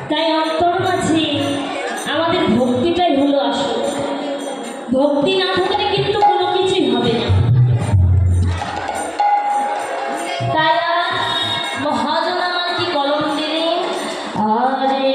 তাই অন্তর মাঝে আমাদের ভক্তিটাই হলো আসল। ভক্তি না থাকলে কিন্তু কোনো কিছুই হবে না। তাই মহাজন আমার কি কলম দিলে, আরে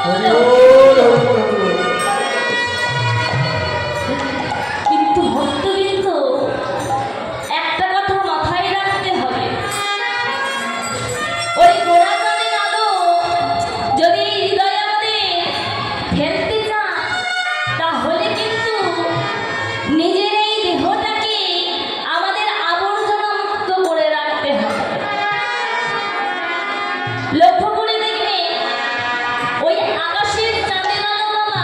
হরি বল, হরি বল, হরি বল। কিন্তু ভক্তবৃন্দ, একটা কথা মাথায় রাখতে হবে, ওই গোড়াচাঁদের আলো যদি হৃদয়ে আমাদের ফেলতে চান, তাহলে কিন্তু নিজের এই দেহটাকে আমাদের আবর্জনা মুক্ত করে রাখতে হবে। লক্ষ্য করে দেখবে, ওই আকাশের চাঁদের আলো বাবা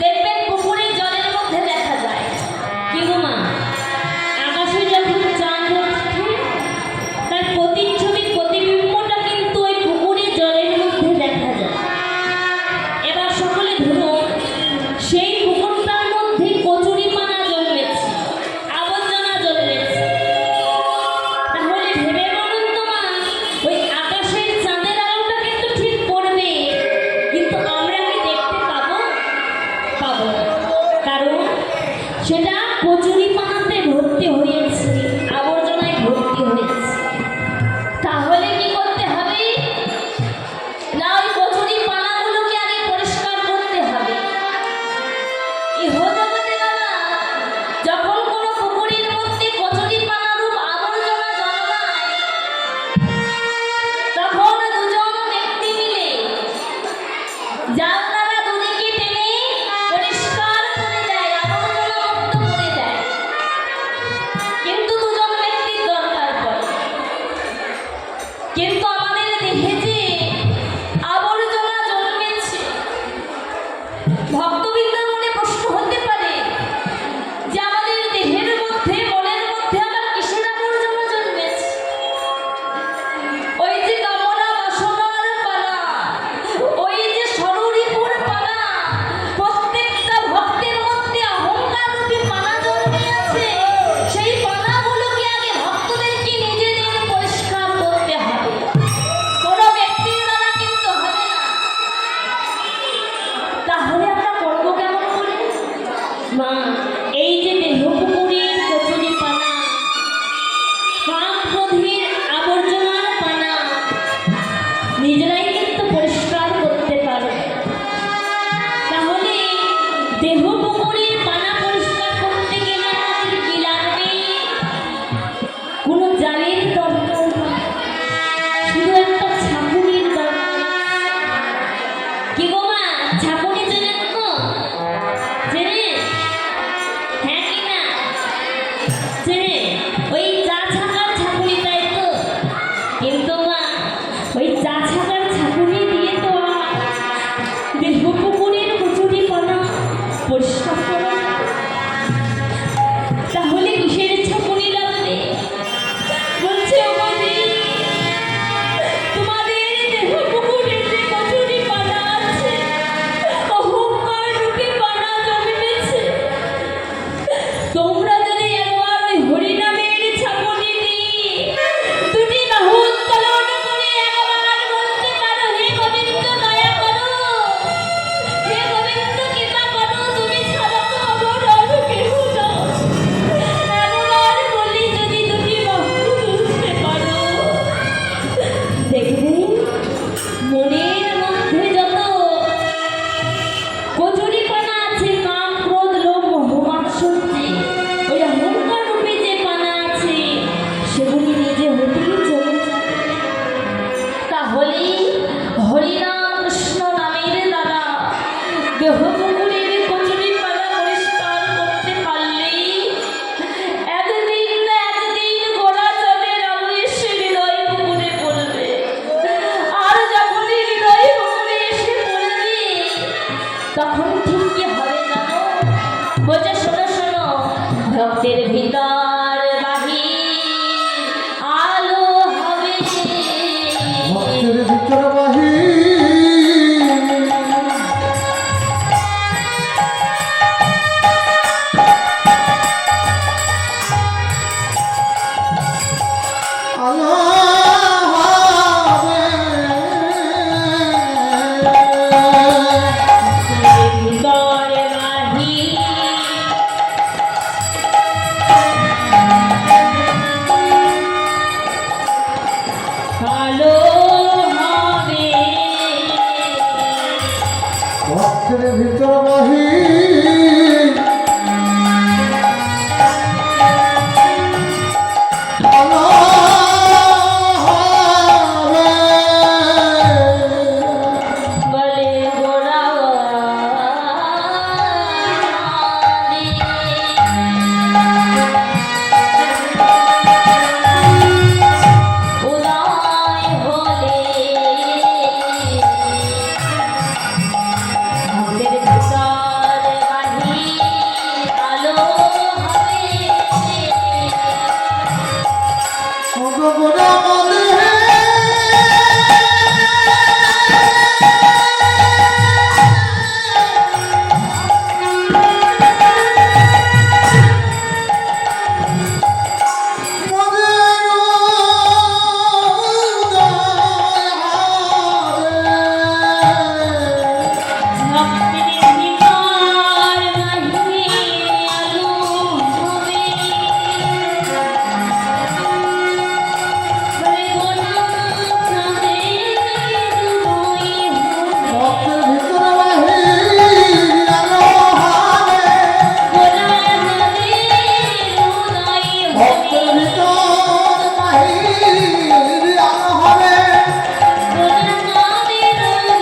দেখবেন পুকুরের জলের মধ্যে দেখা যায়। কি গো মা, আকাশে যখন চাঁদ ওঠে তার প্রতিচ্ছবি প্রতিবিম্বটা কিন্তু ওই পুকুরের জলের মধ্যে দেখা যায়। এবার সকলে ধরুন, সেই পুকুরটার মধ্যে কচুরিপানা জন্মেছে, আবর্জনা জন্মেছে। তাহলে ভেবে বলুন তো মা, ওই আকাশের চাঁদের আলোটা কিন্তু ঠিক পড়বে, কিন্তু আমরা কি দেখতে পাবো? পাবো না। কারণ সেটা কচুরিপানাতে ভর্তি হয়েছে, আবর্জনায় ভর্তি হয়েছে। তাহলে কি করতে হবে? না, ওই কচুরিপানাগুলোকে আগে পরিষ্কার করতে হবে। ইহজগতে বাবা যখন কোনো পুকুরের মধ্যে কচুরিপানারূপ আবর্জনা জন্মায়, তখন দুজন ব্যক্তি মিলে জাল দ্বারা দুদিকে টেনে পরিষ্কার করে দেয়, আবর্জনা মুক্ত করে দেয়। কিন্তু দুজন ব্যক্তির দরকার পড়ে। কিন্তু আমাদের দেহে যে আবর্জনা জন্মেছে, ভক্তবৃন্দের মনে প্রশ্ন হতে পারে যে আমাদের দেহের মধ্যে, মনের মধ্যে আবার কিসের আবর্জনা জন্মেছে? ওই যে কামনা বাসনার পালা, ওই যে ষড়রিপুর পালা, প্রত্যেকটা ভক্তের মধ্যে অহংকার রূপী পালা জন্মে আছে। সেই পালাগুলোকে আগে ভক্তদেরকে নিজেদের পরিষ্কার করতে হবে, কোনো ব্যক্তির দ্বারা কিন্তু হবে না। তাহলে আমরা করবো কেমন করে? মা, এই যে দেহ পুকুরের কচুরিপানা, কাম ক্রোধের আবর্জনার পানা, নিজেরাই কিন্তু পরিষ্কার করতে পারো। তাহলে দেহ পুকুরের পানা পরিষ্কার করতে গেলে আমাদের কি লাগবে? কোনো জালের দরকার নয়, শুধু একটা ছাঁকুনির দরকার। কি গো মা, ছাঁকুনি চেনেন তো? চেনেন? হ্যাঁ কি না? চেনেন? ওই চা ছাঁকার ছাঁকুনি, তাই তো? কিন্তু মা, ওই চা ছাঁকার ছাঁকুনি দিয়ে তো আর দেহ পুকুরের কচুরিপানা পরিষ্কার করা যায় না। তাহলে কিসের ছাঁকুনি লাগবে? বলছে, ওগোদি, তোমাদের দেহ পুকুরে যে কচুরিপানা আছে, অহংকার রূপী পানা জন্মেছে। তোমরা যদি একবার ওই হরিনামের ছাঁকুনি দিয়ে দুটি বাহু উত্তোলন করে একবার বলতে পারো, হে গোবিন্দ দয়া করো, হে গোবিন্দ কৃপা করো, তুমি ছাড়া তো আমার আর কেহ নাই। একবার বলি যদি দুটি বাহু তুলতে পারো, দেখবে মনের মধ্যে যত কচুরিপানা আছে, কাম ক্রোধ লোভ মোহ মাৎসর্যে, ওই অহংকার রূপী যে পানা আছে, সেগুলি নিজে হতেই চলে যাবে। তাহলে হরিনাম কৃষ্ণ নামের দ্বারা দেহ পুকুরের কচুরিপানা পরিষ্কার করতে পারলেই একদিন না একদিন গোড়াচাঁদের আলো এসে হৃদয় পুকুরে পড়বে। আর যখনই হৃদয় পুকুরে এসে পড়বে, তখন ঠিক কি হবে জানো? বলছে, শোনো শোনো, ভক্তের ভিতর বাহির আলো হবে। ভক্তের ভিতর বাহির আলো হবে। ভিতর বাহির ভক্তের ভিতর বাহির আলো হবে। বলে গোড়া উদয় হলে ভক্তের ভিতর বাহির আলো হবে। ভগবান আমাদের ভক্তের ভিতর বাহির আলো হবে। বলে গোড়া চাঁদের উদয় হবে। ভক্তের ভিতর বাহির আলো হবে। গোড়া চাঁদের উদয় ভক্তের হবে। ভিতর বাহির আলো হবে। গোড়া চাঁদের উদয় হবে।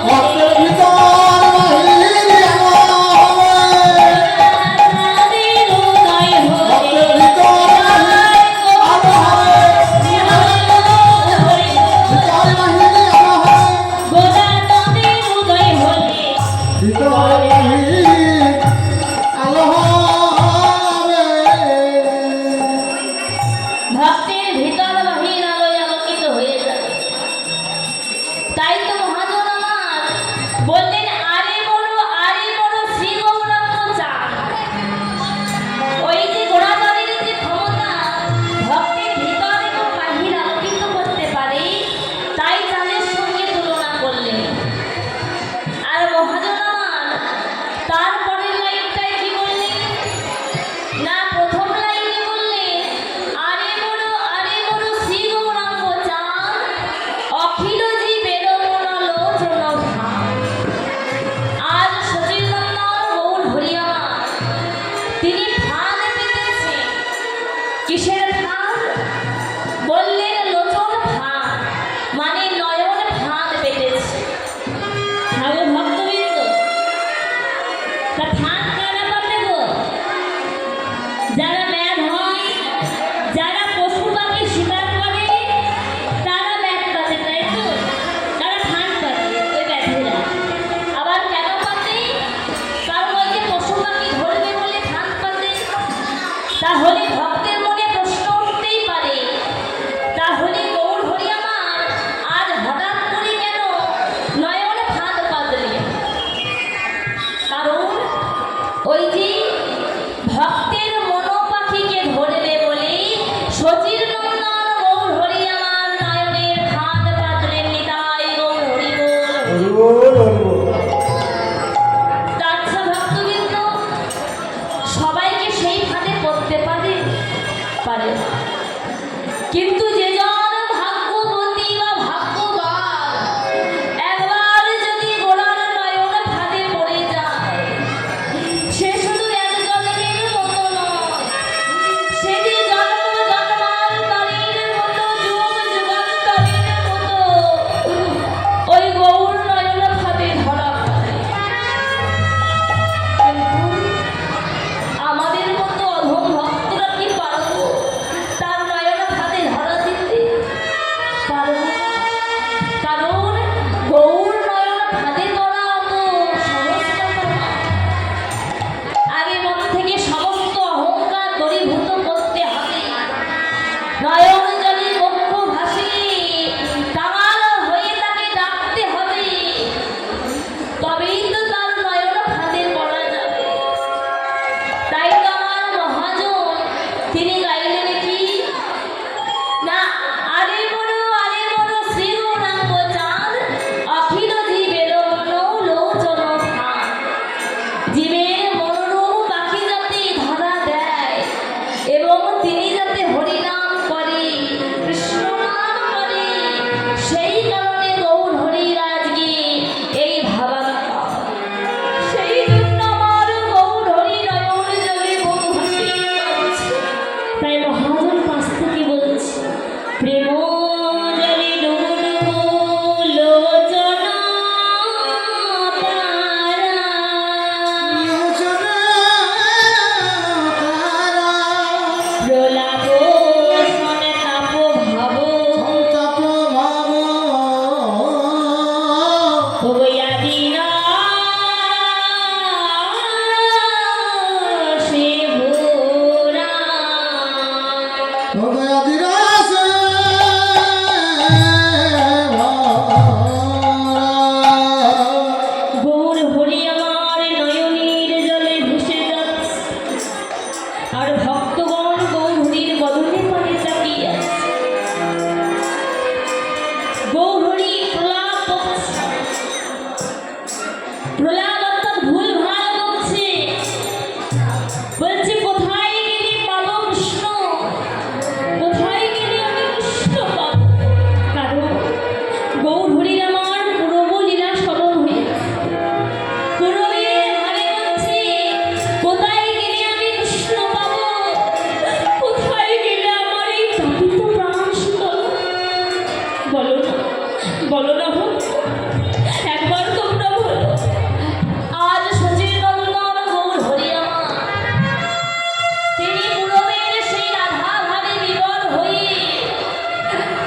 ভক্তের ভিতর বাহির আলো হবে। চাঁদের উদয় হবে। ভক্তের ভিতর আলো হবে। ভিতর বাহির আলো হবে। গোড়া চাঁদের উদয় হলে ভিতর বাহির আলো হবে। ভক্তের ভিতর বাহির আলোয় আলোকিত হয়ে যাবে। তাই তো মহাজন আমার বললেন, আরে বড় শ্রী গৌরাঙ্গ চাঁদ। ওই যে গোড়াচাঁদের যে ক্ষমতা ভক্তের ভিতর এবং বাহির আলোকিত করতে পারে, তাই চাঁদের সঙ্গে তুলনা করলেন। আর মহাজন আমার তারপরের লাইনটায় কি বললেন? না, প্রথম লাইনে বললেন, আরে বড় শ্রী গৌরাঙ্গ চাঁদ, অখিল জীবের মনোলোচন ভাব। আজ সচিনন্দন গৌর হরিয়ামা তিনি ফাঁদ পেতেছেন। কিসের ফাঁদ? বললেন লোচন ফাঁদ, মানে নয়ন ফাঁদ পেতেছে। ভাবো ভক্তবৃন্দ, তা ফাঁদ কারা পাতে গো? যারা ব্যাধ হয়, যারা পশু পাখি শিকার করে, তারা ব্যাধ পাতে, তাই তো? তারা ফাঁদ পাতে, ওই ব্যাধেরা। আবার কেন পাতে? কারণ ওই যে পশু পাখি ধরবে বলে ফাঁদ পাতে। তাহলে ভক্তের মনে প্রশ্ন উঠতেই পারে, তাহলে গৌর হরিয়ামার আজ হঠাৎ করে কেন নয়ন ফাঁদ পাতলেন? কারণ ওই যে ভক্তের মনোপাখিকে ধরবে বলেই শচীর নন্দন গৌর হরিয়ামার নয়নের ফাঁদ পাতলেন। নিতাই গৌর হরি বল। আচ্ছা ভক্তবৃন্দ, সবাইকে সেই ফাঁদে পড়তে পারে? পারে না। কিন্তু যে জন ভাগ্যবতী বা ভাগ্যবান একবার যদি গোড়ার নয়ন ফাঁদে পড়ে যায়, সে শুধু একজনের মতো নয়, সে যে জন্ম জন্মান্তরের মতো, যুগ যুগান্তরের মতো ওই গৌর নয়ন ফাঁদে ধরা পড়ে। প্রলাপ অর্থাৎ ভুল ভাল বলছে, বলছে কোথায় গেলে পাবো কৃষ্ণ, কোথায় গেলে আমি কৃষ্ণ পাবো। কারণ গৌর হরির আমার পূর্ব লীলা স্মরণ হয়ে পূর্বের ভাবে বলছে কোথায় গেলে আমি কৃষ্ণ পাবো, কোথায় গেলে আমার এই তাপিত প্রাণ শীতল। বলো না, বলো না ভক্ত, একবার তোমরা বলো। আজ সচির নন্দন গৌর হরি আমার, তিনি পূর্বের সেই রাধা ভাবে বিবর হয়ে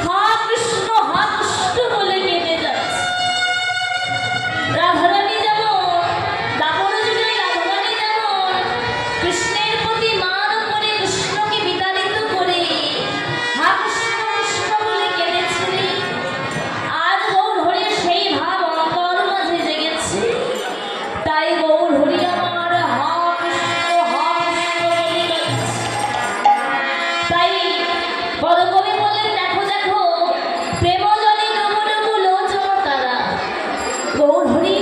হা কৃষ্ণ বলে কেঁদে যাচ্ছে। রাধারানী যেমন দাপর যুগে রাধারানী যেমন কৃষ্ণের প্রতি মান করে কৃষ্ণকে বিতাড়িত করে হা কৃষ্ণ বলে কেঁদেছিলেন, আজ গৌর হরির সেই ভাব অন্তর মাঝে জেগেছে। তাই গৌর হরি আমার হা কৃষ্ণ বলে কাঁদছে। তাই পদকবি বললেন দেখো দেখো প্রেম জলে ডুবো ডুবো লোচন তারা। গৌর হরি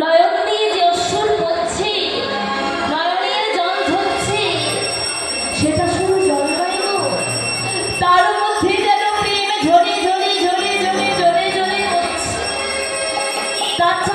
নয়ন দিয়ে যে অশ্রুর পড়ছে, নয়নের জল ঝরছে, সেটা শুধু জল নয় গো, তার মধ্যে যেন প্রেম ঝরে ঝরে ঝরে ঝরে ঝরে ঝরে পড়ছে। তাছাড়া